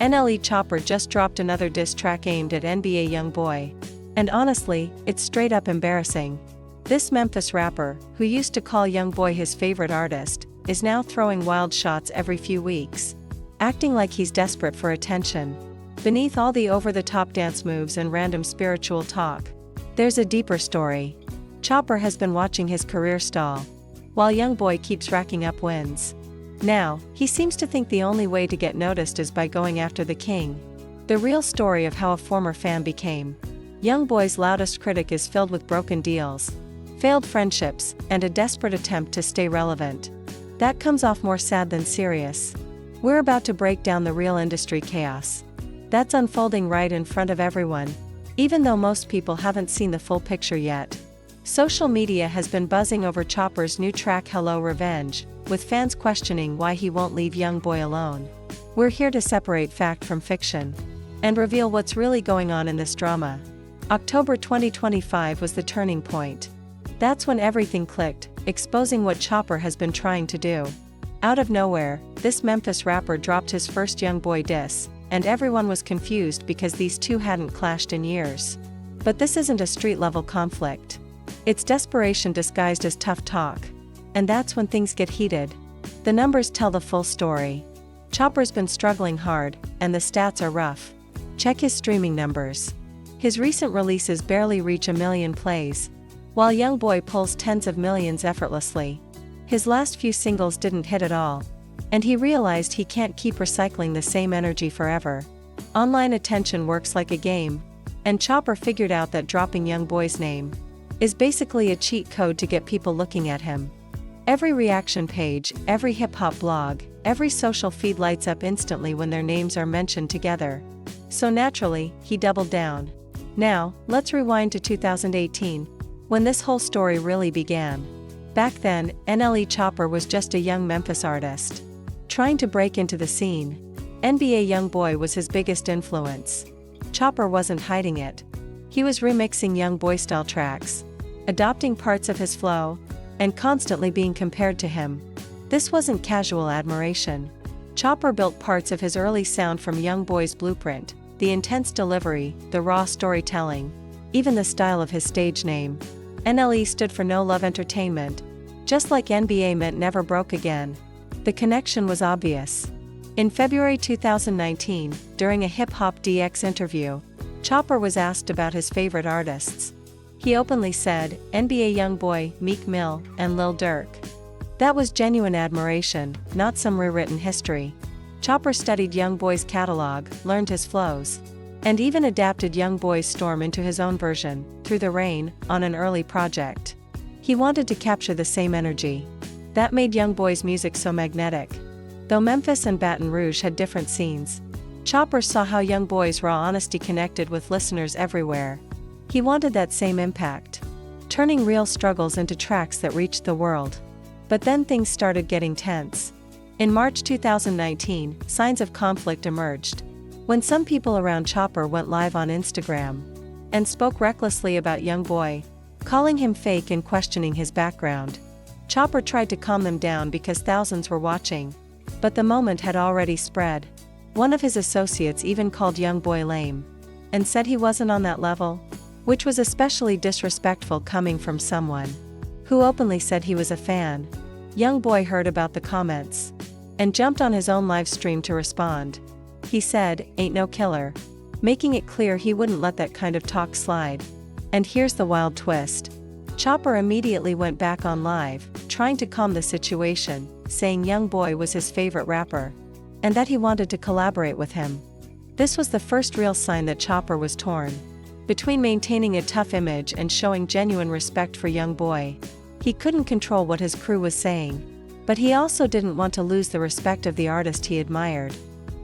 NLE Choppa just dropped another diss track aimed at NBA YoungBoy. And honestly, it's straight up embarrassing. This Memphis rapper, who used to call YoungBoy his favorite artist, is now throwing wild shots every few weeks, acting like he's desperate for attention. Beneath all the over-the-top dance moves and random spiritual talk, there's a deeper story. Choppa has been watching his career stall, while YoungBoy keeps racking up wins. Now, he seems to think the only way to get noticed is by going after the king. The real story of how a former fan became YoungBoy's loudest critic is filled with broken deals, failed friendships, and a desperate attempt to stay relevant. That comes off more sad than serious. We're about to break down the real industry chaos that's unfolding right in front of everyone, even though most people haven't seen the full picture yet. Social media has been buzzing over Choppa's new track Hello Revenge, with fans questioning why he won't leave YoungBoy alone. We're here to separate fact from fiction and reveal what's really going on in this drama. October 2025 was the turning point. That's when everything clicked, exposing what Choppa has been trying to do. Out of nowhere, this Memphis rapper dropped his first YoungBoy diss, and everyone was confused because these two hadn't clashed in years. But this isn't a street-level conflict. It's desperation disguised as tough talk. And that's when things get heated. The numbers tell the full story. Choppa's been struggling hard, and the stats are rough. Check his streaming numbers. His recent releases barely reach 1 million plays, while YoungBoy pulls tens of millions effortlessly. His last few singles didn't hit at all, and he realized he can't keep recycling the same energy forever. Online attention works like a game, and Choppa figured out that dropping YoungBoy's name is basically a cheat code to get people looking at him. Every reaction page, every hip-hop blog, every social feed lights up instantly when their names are mentioned together. So naturally, he doubled down. Now, let's rewind to 2018, when this whole story really began. Back then, NLE Choppa was just a young Memphis artist trying to break into the scene. NBA YoungBoy was his biggest influence. Choppa wasn't hiding it. He was remixing YoungBoy-style tracks, adopting parts of his flow, and constantly being compared to him. This wasn't casual admiration. Choppa built parts of his early sound from YoungBoy's blueprint, the intense delivery, the raw storytelling, even the style of his stage name. NLE stood for No Love Entertainment. Just like NBA meant Never Broke Again. The connection was obvious. In February 2019, during a Hip Hop DX interview, Choppa was asked about his favorite artists. He openly said, NBA YoungBoy, Meek Mill, and Lil Durk. That was genuine admiration, not some rewritten history. Choppa studied YoungBoy's catalog, learned his flows, and even adapted YoungBoy's Storm into his own version, Through the Rain, on an early project. He wanted to capture the same energy. That made YoungBoy's music so magnetic. Though Memphis and Baton Rouge had different scenes, Choppa saw how YoungBoy's raw honesty connected with listeners everywhere. He wanted that same impact, turning real struggles into tracks that reached the world. But then things started getting tense. In March 2019, signs of conflict emerged, when some people around Choppa went live on Instagram and spoke recklessly about YoungBoy, calling him fake and questioning his background. Choppa tried to calm them down because thousands were watching, but the moment had already spread. One of his associates even called YoungBoy lame and said he wasn't on that level, which was especially disrespectful coming from someone who openly said he was a fan. YoungBoy heard about the comments and jumped on his own live stream to respond. He said, "Ain't no killer," making it clear he wouldn't let that kind of talk slide. And here's the wild twist. Choppa immediately went back on live, trying to calm the situation, saying YoungBoy was his favorite rapper, and that he wanted to collaborate with him. This was the first real sign that Choppa was torn between maintaining a tough image and showing genuine respect for YoungBoy. He couldn't control what his crew was saying, but he also didn't want to lose the respect of the artist he admired.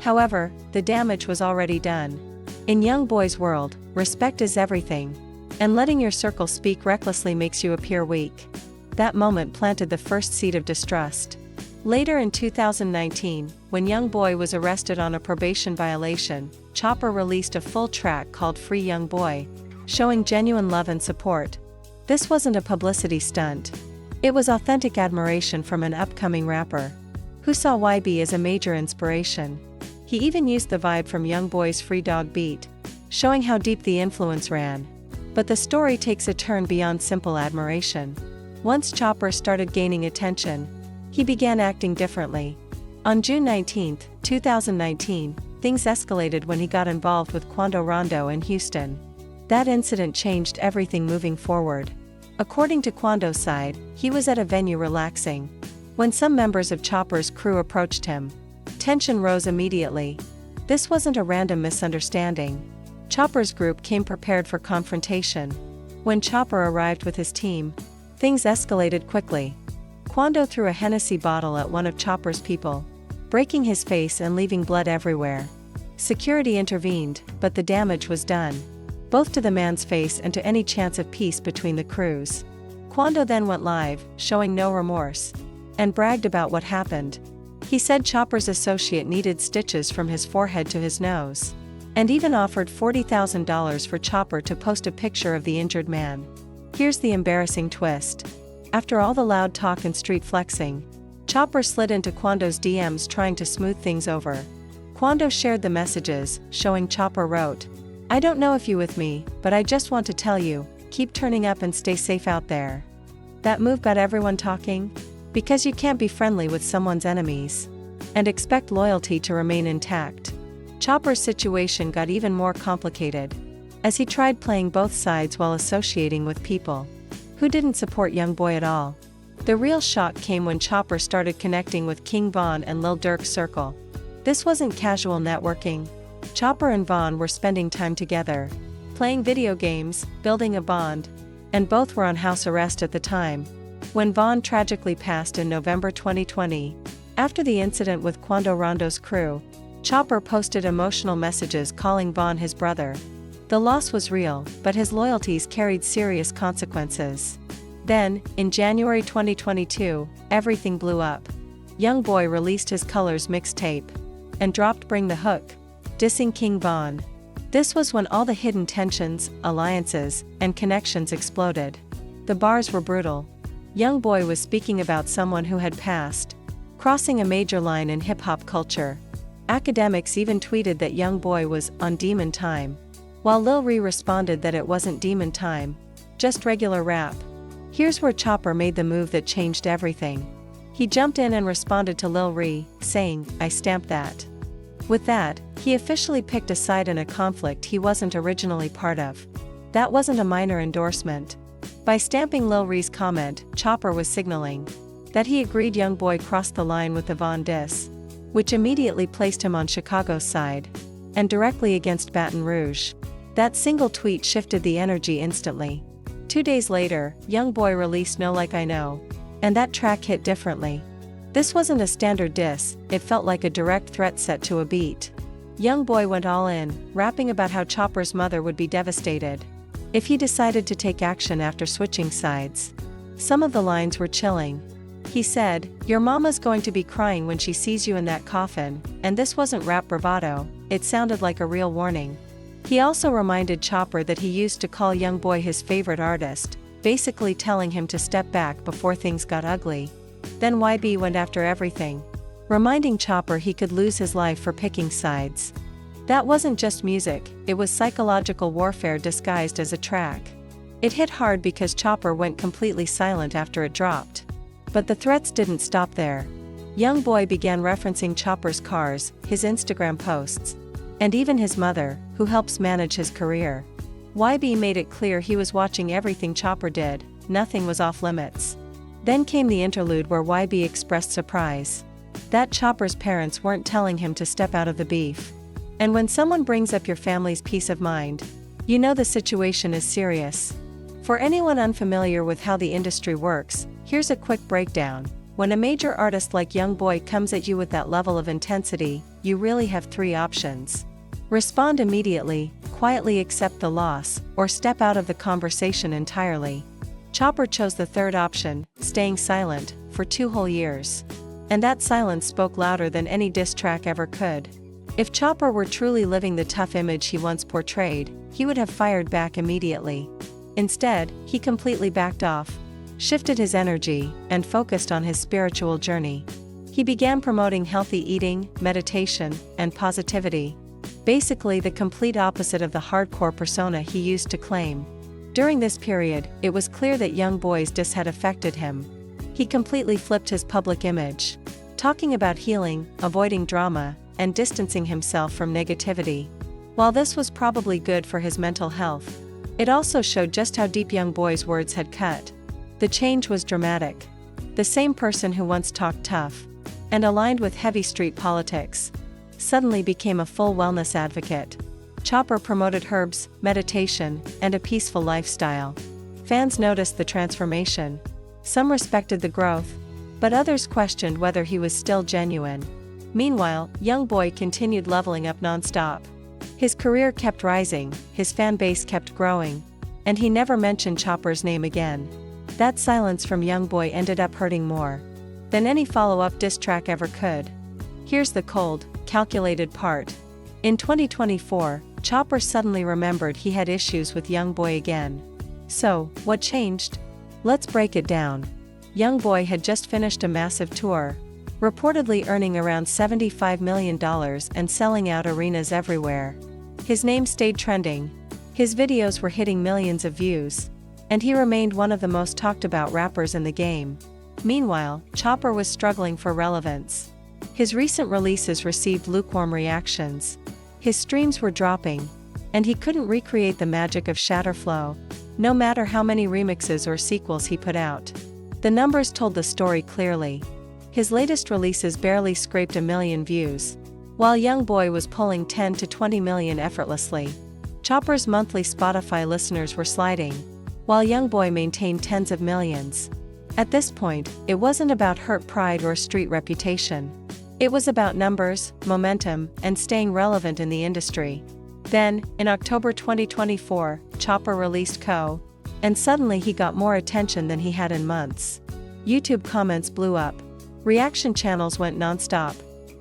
However, the damage was already done. In YoungBoy's world, respect is everything, and letting your circle speak recklessly makes you appear weak. That moment planted the first seed of distrust. Later in 2019, when YoungBoy was arrested on a probation violation, Choppa released a full track called Free YoungBoy, showing genuine love and support. This wasn't a publicity stunt. It was authentic admiration from an upcoming rapper who saw YB as a major inspiration. He even used the vibe from YoungBoy's Free Dog beat, showing how deep the influence ran. But the story takes a turn beyond simple admiration. Once Choppa started gaining attention, he began acting differently. On June 19, 2019, things escalated when he got involved with Quando Rondo in Houston. That incident changed everything moving forward. According to Quando's side, he was at a venue relaxing when some members of Choppa's crew approached him. Tension rose immediately. This wasn't a random misunderstanding. Choppa's group came prepared for confrontation. When Choppa arrived with his team, things escalated quickly. Quando threw a Hennessy bottle at one of Choppa's people, breaking his face and leaving blood everywhere. Security intervened, but the damage was done, both to the man's face and to any chance of peace between the crews. Quando then went live, showing no remorse, and bragged about what happened. He said Choppa's associate needed stitches from his forehead to his nose, and even offered $40,000 for Choppa to post a picture of the injured man. Here's the embarrassing twist. After all the loud talk and street flexing, Choppa slid into Quando's DMs trying to smooth things over. Quando shared the messages, showing Choppa wrote, "I don't know if you with me, but I just want to tell you, keep turning up and stay safe out there." That move got everyone talking, because you can't be friendly with someone's enemies and expect loyalty to remain intact. Choppa's situation got even more complicated, as he tried playing both sides while associating with people who didn't support YoungBoy at all. The real shock came when Choppa started connecting with King Von and Lil Durk's circle. This wasn't casual networking. Choppa and Von were spending time together, playing video games, building a bond, and both were on house arrest at the time. When Von tragically passed in November 2020, after the incident with Quando Rondo's crew, Choppa posted emotional messages calling Von his brother. The loss was real, but his loyalties carried serious consequences. Then, in January 2022, everything blew up. YoungBoy released his Colors mixtape and dropped Bring the Hook, dissing King Von. This was when all the hidden tensions, alliances, and connections exploded. The bars were brutal. YoungBoy was speaking about someone who had passed, crossing a major line in hip-hop culture. Academics even tweeted that YoungBoy was on demon time, while Lil Ree responded that it wasn't demon time, just regular rap. Here's where Choppa made the move that changed everything. He jumped in and responded to Lil Ree, saying, "I stamped that." With that, he officially picked a side in a conflict he wasn't originally part of. That wasn't a minor endorsement. By stamping Lil Ree's comment, Choppa was signaling that he agreed YoungBoy crossed the line with the Von diss, which immediately placed him on Chicago's side, and directly against Baton Rouge. That single tweet shifted the energy instantly. 2 days later, YoungBoy released No Like I Know, and that track hit differently. This wasn't a standard diss, it felt like a direct threat set to a beat. YoungBoy went all in, rapping about how Choppa's mother would be devastated if he decided to take action after switching sides. Some of the lines were chilling. He said, "Your mama's going to be crying when she sees you in that coffin," and this wasn't rap bravado, it sounded like a real warning. He also reminded Choppa that he used to call YoungBoy his favorite artist, basically telling him to step back before things got ugly. Then YB went after everything, reminding Choppa he could lose his life for picking sides. That wasn't just music, it was psychological warfare disguised as a track. It hit hard because Choppa went completely silent after it dropped. But the threats didn't stop there. YoungBoy began referencing Choppa's cars, his Instagram posts, and even his mother, who helps manage his career. YB made it clear he was watching everything Choppa did, nothing was off limits. Then came the interlude where YB expressed surprise that Choppa's parents weren't telling him to step out of the beef. And when someone brings up your family's peace of mind, you know the situation is serious. For anyone unfamiliar with how the industry works, here's a quick breakdown. When a major artist like YoungBoy comes at you with that level of intensity, you really have 3 options. Respond immediately, quietly accept the loss, or step out of the conversation entirely. Choppa chose the third option, staying silent, for 2 whole years. And that silence spoke louder than any diss track ever could. If Choppa were truly living the tough image he once portrayed, he would have fired back immediately. Instead, he completely backed off, shifted his energy, and focused on his spiritual journey. He began promoting healthy eating, meditation, and positivity. Basically the complete opposite of the hardcore persona he used to claim. During this period, it was clear that YoungBoy's diss had affected him. He completely flipped his public image, talking about healing, avoiding drama, and distancing himself from negativity. While this was probably good for his mental health, it also showed just how deep YoungBoy's words had cut. The change was dramatic. The same person who once talked tough and aligned with heavy street politics suddenly became a full wellness advocate. Choppa promoted herbs, meditation, and a peaceful lifestyle. Fans noticed the transformation. Some respected the growth, but others questioned whether he was still genuine. Meanwhile, YoungBoy continued leveling up non-stop. His career kept rising, his fan base kept growing, and he never mentioned Choppa's name again. That silence from YoungBoy ended up hurting more than any follow-up diss track ever could. Here's the cold, calculated part. In 2024, Choppa suddenly remembered he had issues with YoungBoy again. So, what changed? Let's break it down. YoungBoy had just finished a massive tour, reportedly earning around $75 million and selling out arenas everywhere. His name stayed trending. His videos were hitting millions of views, and he remained one of the most talked about rappers in the game. Meanwhile, Choppa was struggling for relevance. His recent releases received lukewarm reactions. His streams were dropping, and he couldn't recreate the magic of Shatterflow, no matter how many remixes or sequels he put out. The numbers told the story clearly. His latest releases barely scraped 1 million views, while YoungBoy was pulling 10 to 20 million effortlessly. Choppa's monthly Spotify listeners were sliding, while YoungBoy maintained tens of millions. At this point, it wasn't about hurt pride or street reputation. It was about numbers, momentum, and staying relevant in the industry. Then, in October 2024, Choppa released Co., and suddenly he got more attention than he had in months. YouTube comments blew up, reaction channels went non-stop,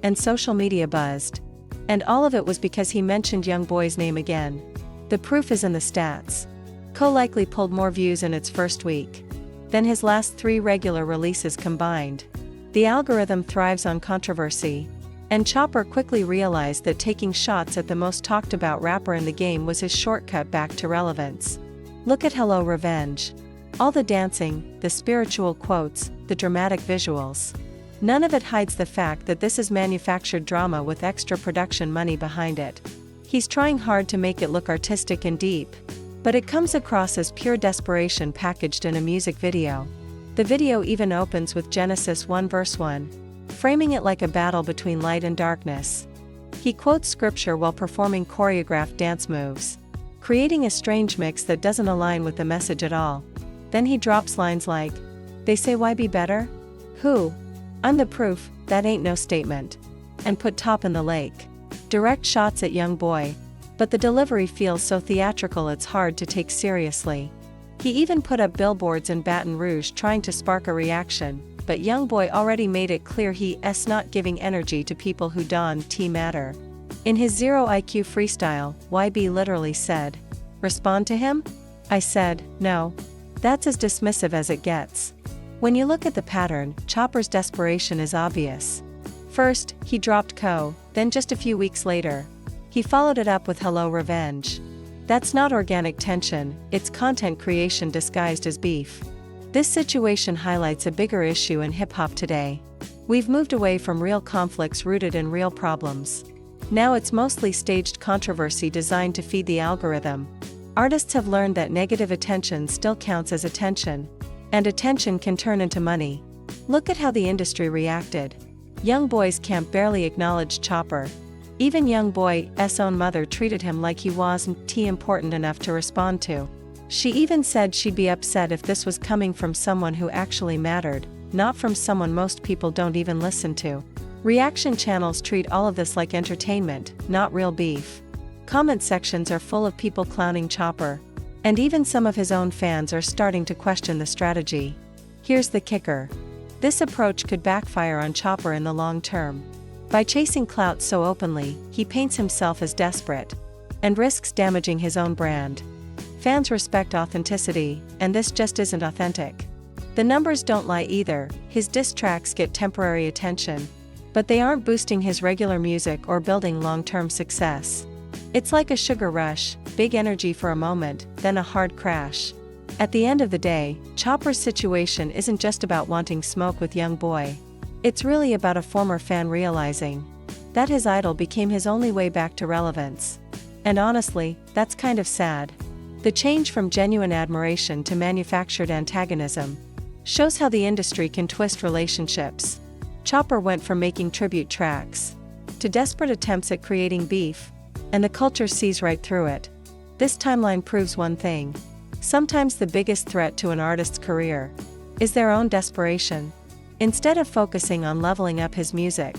and social media buzzed. And all of it was because he mentioned YoungBoy's name again. The proof is in the stats. Co likely pulled more views in its first week than his last 3 regular releases combined. The algorithm thrives on controversy, and Choppa quickly realized that taking shots at the most talked about rapper in the game was his shortcut back to relevance. Look at Hello Revenge. All the dancing, the spiritual quotes, the dramatic visuals. None of it hides the fact that this is manufactured drama with extra production money behind it. He's trying hard to make it look artistic and deep, but it comes across as pure desperation packaged in a music video. The video even opens with Genesis 1 verse 1, framing it like a battle between light and darkness. He quotes scripture while performing choreographed dance moves, creating a strange mix that doesn't align with the message at all. Then he drops lines like, "They say why be better? Who? I'm the proof, that ain't no statement," and put top in the lake. Direct shots at YoungBoy, but the delivery feels so theatrical it's hard to take seriously. He even put up billboards in Baton Rouge trying to spark a reaction, but YoungBoy already made it clear he's not giving energy to people who don't matter. In his Zero IQ freestyle, YB literally said, "Respond to him?" I said, "No." That's as dismissive as it gets. When you look at the pattern, Choppa's desperation is obvious. First, he dropped Co., then just a few weeks later, he followed it up with Hello Revenge. That's not organic tension, it's content creation disguised as beef. This situation highlights a bigger issue in hip-hop today. We've moved away from real conflicts rooted in real problems. Now it's mostly staged controversy designed to feed the algorithm. Artists have learned that negative attention still counts as attention, and attention can turn into money. Look at how the industry reacted. YoungBoy's camp barely acknowledged Choppa. Even YoungBoy's own mother treated him like he wasn't important enough to respond to. She even said she'd be upset if this was coming from someone who actually mattered, not from someone most people don't even listen to. Reaction channels treat all of this like entertainment, not real beef. Comment sections are full of people clowning Choppa, and even some of his own fans are starting to question the strategy. Here's the kicker. This approach could backfire on Choppa in the long term. By chasing clout so openly, he paints himself as desperate, and risks damaging his own brand. Fans respect authenticity, and this just isn't authentic. The numbers don't lie either, his diss tracks get temporary attention. But they aren't boosting his regular music or building long-term success. It's like a sugar rush, big energy for a moment, then a hard crash. At the end of the day, Choppa's situation isn't just about wanting smoke with YoungBoy. It's really about a former fan realizing that his idol became his only way back to relevance. And honestly, that's kind of sad. The change from genuine admiration to manufactured antagonism shows how the industry can twist relationships. Choppa went from making tribute tracks to desperate attempts at creating beef, and the culture sees right through it. This timeline proves one thing. Sometimes the biggest threat to an artist's career is their own desperation. Instead of focusing on leveling up his music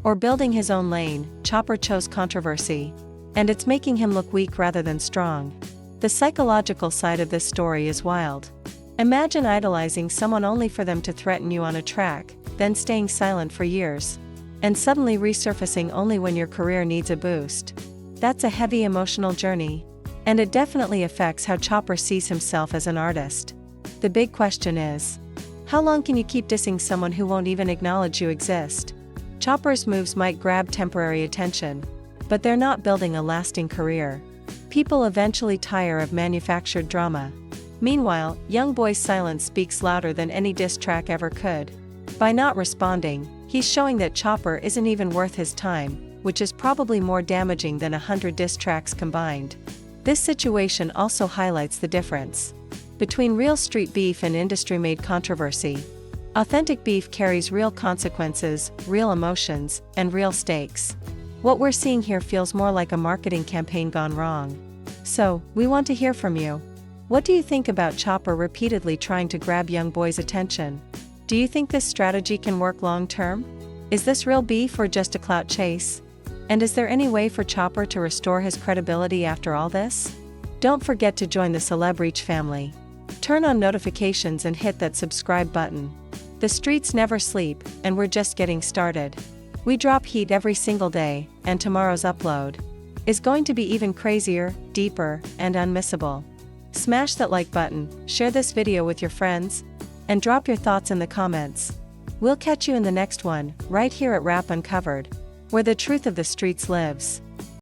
or building his own lane, Choppa chose controversy, and it's making him look weak rather than strong. The psychological side of this story is wild. Imagine idolizing someone only for them to threaten you on a track, then staying silent for years, and suddenly resurfacing only when your career needs a boost. That's a heavy emotional journey, and it definitely affects how Choppa sees himself as an artist. The big question is, how long can you keep dissing someone who won't even acknowledge you exist? Choppa's moves might grab temporary attention, but they're not building a lasting career. People eventually tire of manufactured drama. Meanwhile, YoungBoy's silence speaks louder than any diss track ever could. By not responding, he's showing that Choppa isn't even worth his time, which is probably more damaging than 100 diss tracks combined. This situation also highlights the difference between real street beef and industry-made controversy. Authentic beef carries real consequences, real emotions, and real stakes. What we're seeing here feels more like a marketing campaign gone wrong. So, we want to hear from you. What do you think about Choppa repeatedly trying to grab YoungBoy's attention? Do you think this strategy can work long-term? Is this real beef or just a clout chase? And is there any way for Choppa to restore his credibility after all this? Don't forget to join the CelebReach family. Turn on notifications and hit that subscribe button. The streets never sleep, and we're just getting started. We drop heat every single day, and tomorrow's upload is going to be even crazier, deeper, and unmissable. Smash that like button, share this video with your friends, and drop your thoughts in the comments. We'll catch you in the next one, right here at Rap Uncovered, where the truth of the streets lives.